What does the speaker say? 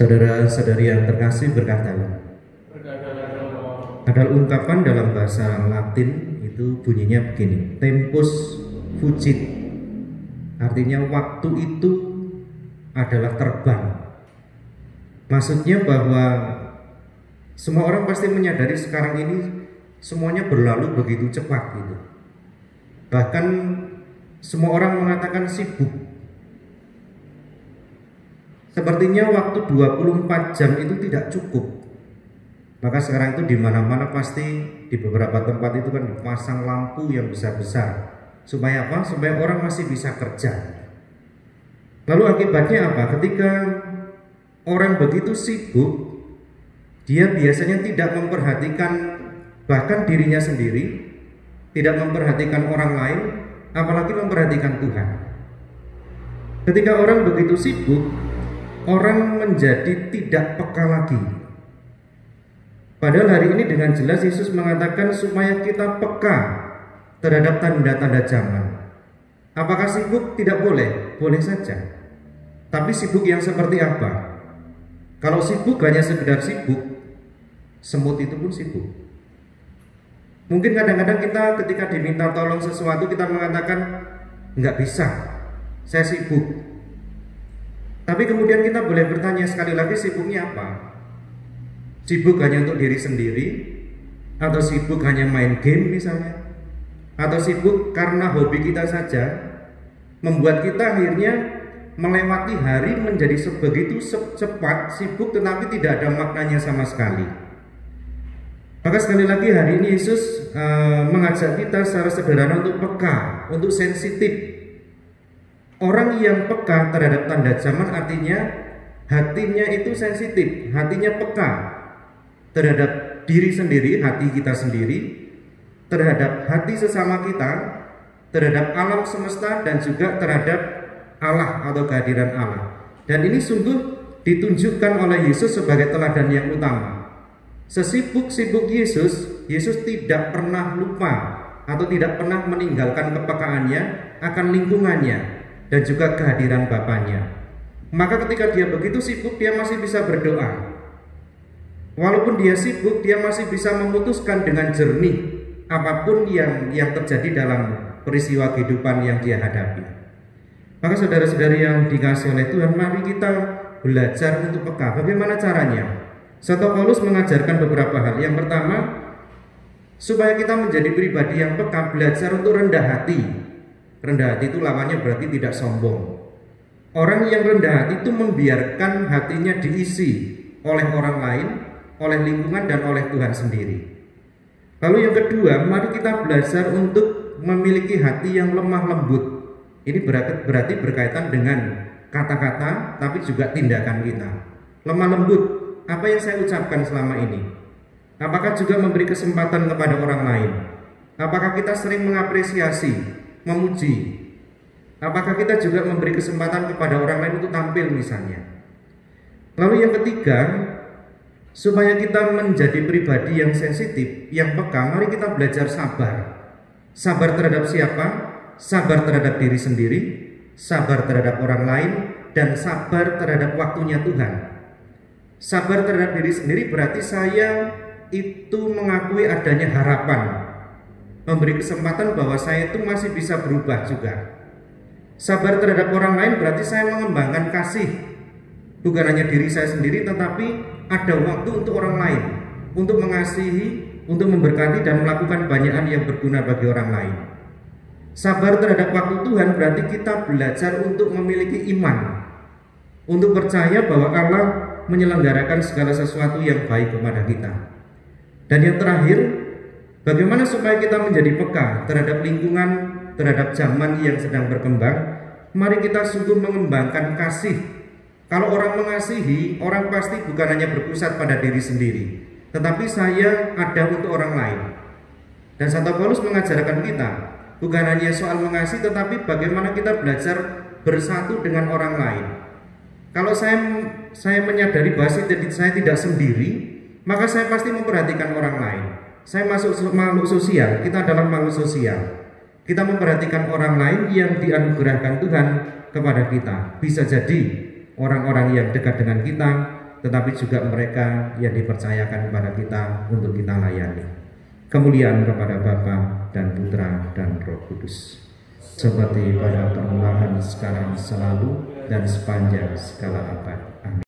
Saudara-saudari yang terkasih berkah dalam. Ada ungkapan dalam bahasa Latin itu bunyinya begini, tempus fugit. Artinya waktu itu adalah terbang. Maksudnya bahwa semua orang pasti menyadari sekarang ini semuanya berlalu begitu cepat gitu. Bahkan semua orang mengatakan sibuk. Sepertinya waktu 24 jam itu tidak cukup. Maka sekarang itu di mana-mana pasti di beberapa tempat itu kan dipasang lampu yang besar-besar. Supaya apa? Supaya orang masih bisa kerja. Lalu akibatnya apa? Ketika orang begitu sibuk, dia biasanya tidak memperhatikan bahkan dirinya sendiri, tidak memperhatikan orang lain, apalagi memperhatikan Tuhan. Ketika orang begitu sibuk, orang menjadi tidak peka lagi. Padahal hari ini dengan jelas Yesus mengatakan supaya kita peka terhadap tanda-tanda zaman. Apakah sibuk? Tidak boleh, boleh saja. Tapi sibuk yang seperti apa? Kalau sibuk hanya sekedar sibuk, semut itu pun sibuk. Mungkin kadang-kadang kita ketika diminta tolong sesuatu kita mengatakan nggak bisa, saya sibuk. Tapi kemudian kita boleh bertanya sekali lagi, sibuknya apa? Sibuk hanya untuk diri sendiri? Atau sibuk hanya main game misalnya? Atau sibuk karena hobi kita saja, membuat kita akhirnya melewati hari menjadi sebegitu cepat, sibuk tetapi tidak ada maknanya sama sekali. Maka sekali lagi hari ini Yesus mengajak kita secara sederhana untuk peka, untuk sensitif. Orang yang peka terhadap tanda zaman artinya hatinya itu sensitif, hatinya peka terhadap diri sendiri, hati kita sendiri, terhadap hati sesama kita, terhadap alam semesta dan juga terhadap Allah atau kehadiran Allah. Dan ini sungguh ditunjukkan oleh Yesus sebagai teladan yang utama. Sesibuk-sibuk Yesus, Yesus tidak pernah lupa atau tidak pernah meninggalkan kepekaannya akan lingkungannya dan juga kehadiran Bapaknya. Maka ketika dia begitu sibuk, dia masih bisa berdoa. Walaupun dia sibuk, dia masih bisa memutuskan dengan jernih apapun yang terjadi dalam peristiwa kehidupan yang dia hadapi. Maka saudara-saudari yang dikasihi oleh Tuhan, mari kita belajar untuk peka. Bagaimana caranya? Santo Paulus mengajarkan beberapa hal. Yang pertama, supaya kita menjadi pribadi yang peka, belajar untuk rendah hati. Rendah hati itu lawannya berarti tidak sombong. Orang yang rendah hati itu membiarkan hatinya diisi oleh orang lain, oleh lingkungan dan oleh Tuhan sendiri. Lalu yang kedua, mari kita belajar untuk memiliki hati yang lemah lembut. Ini berarti berkaitan dengan kata-kata tapi juga tindakan kita. Lemah lembut, apa yang saya ucapkan selama ini? Apakah juga memberi kesempatan kepada orang lain? Apakah kita sering mengapresiasi, memuji? Apakah kita juga memberi kesempatan kepada orang lain untuk tampil misalnya? Lalu yang ketiga, supaya kita menjadi pribadi yang sensitif, yang peka, mari kita belajar sabar. Sabar terhadap siapa? Sabar terhadap diri sendiri, sabar terhadap orang lain, dan sabar terhadap waktunya Tuhan. Sabar terhadap diri sendiri berarti saya itu mengakui adanya harapan, memberi kesempatan bahwa saya itu masih bisa berubah juga. Sabar terhadap orang lain berarti saya mengembangkan kasih, bukan hanya diri saya sendiri tetapi ada waktu untuk orang lain, untuk mengasihi, untuk memberkati dan melakukan banyak hal yang berguna bagi orang lain. Sabar terhadap waktu Tuhan berarti kita belajar untuk memiliki iman, untuk percaya bahwa Allah menyelenggarakan segala sesuatu yang baik kepada kita. Dan yang terakhir, bagaimana supaya kita menjadi peka terhadap lingkungan, terhadap zaman yang sedang berkembang. Mari kita sungguh mengembangkan kasih. Kalau orang mengasihi, orang pasti bukan hanya berpusat pada diri sendiri, tetapi saya ada untuk orang lain. Dan Santo Paulus mengajarkan kita bukan hanya soal mengasihi, tetapi bagaimana kita belajar bersatu dengan orang lain. Kalau saya menyadari bahwa saya tidak sendiri, maka saya pasti memperhatikan orang lain. Saya masuk makhluk sosial, kita adalah makhluk sosial. Kita memperhatikan orang lain yang dianugerahkan Tuhan kepada kita. Bisa jadi orang-orang yang dekat dengan kita, tetapi juga mereka yang dipercayakan kepada kita untuk kita layani. Kemuliaan kepada Bapa dan Putra dan Roh Kudus, seperti pada permulaan, sekarang, selalu, dan sepanjang segala abad. Amin.